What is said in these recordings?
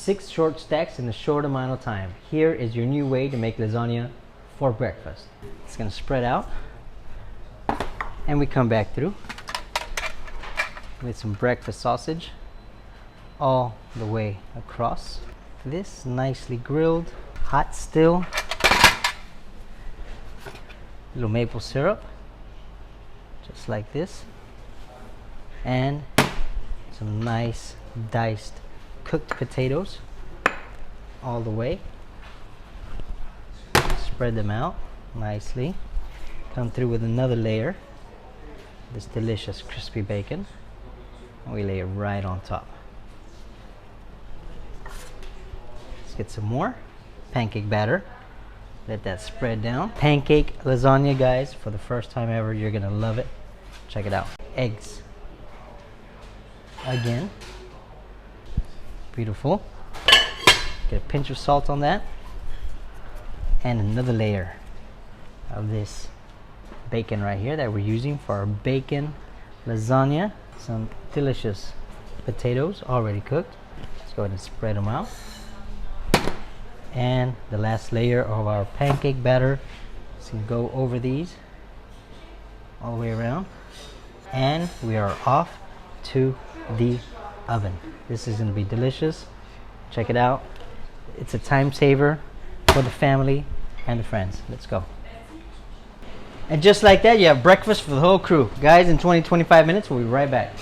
6 short stacks in a short amount of time. Here is your new way to make lasagna for breakfast. It's gonna spread out, and we come back through with some breakfast sausage all the way across. This nicely grilled, hot still. Little maple syrup, just like this, and some nice diced cooked potatoes all the way. Spread them out nicely. Come through with another layer, this delicious crispy bacon, and we lay it right on top. Let's get some more pancake batter. Let that spread down. Pancake lasagna, guys, for the first time ever. You're gonna love it. Check it out. Eggs. Again. Beautiful. Get a pinch of salt on that. And another layer of this bacon right here that we're using for our bacon lasagna. Some delicious potatoes already cooked. Let's go ahead and spread them out. And the last layer of our pancake batter. So you go over these all the way around, and we are off to the oven. This is going to be delicious. Check it out. It's a time saver for the family and the friends. Let's go. And just like that, you have breakfast for the whole crew. Guys, in 20-25 minutes, we'll be right back.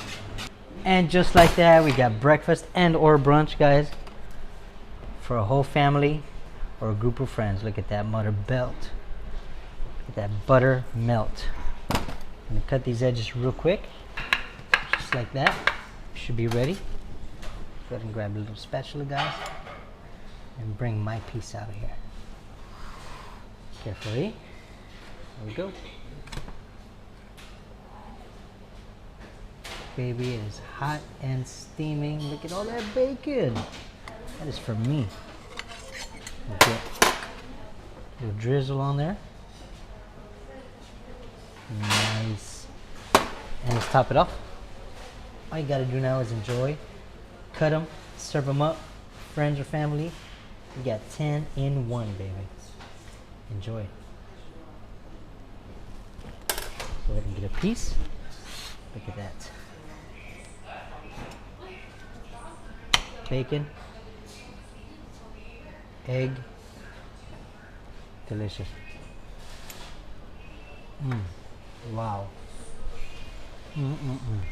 And just like that, we got breakfast and or brunch, guys, for a whole family or a group of friends. Look at that butter melt. Look at that butter melt. I'm gonna cut these edges real quick, just like that. Should be ready. Go ahead and grab a little spatula, guys, and bring my piece out of here. Carefully. There we go. Baby, it is hot and steaming. Look at all that bacon. That is for me. Get a little drizzle on there. Nice. And let's top it off. All you gotta do now is enjoy. Cut them, serve them up, friends or family. You got 10 in 1, baby. Enjoy. Go ahead and get a piece. Look at that. Bacon, egg, delicious. Wow.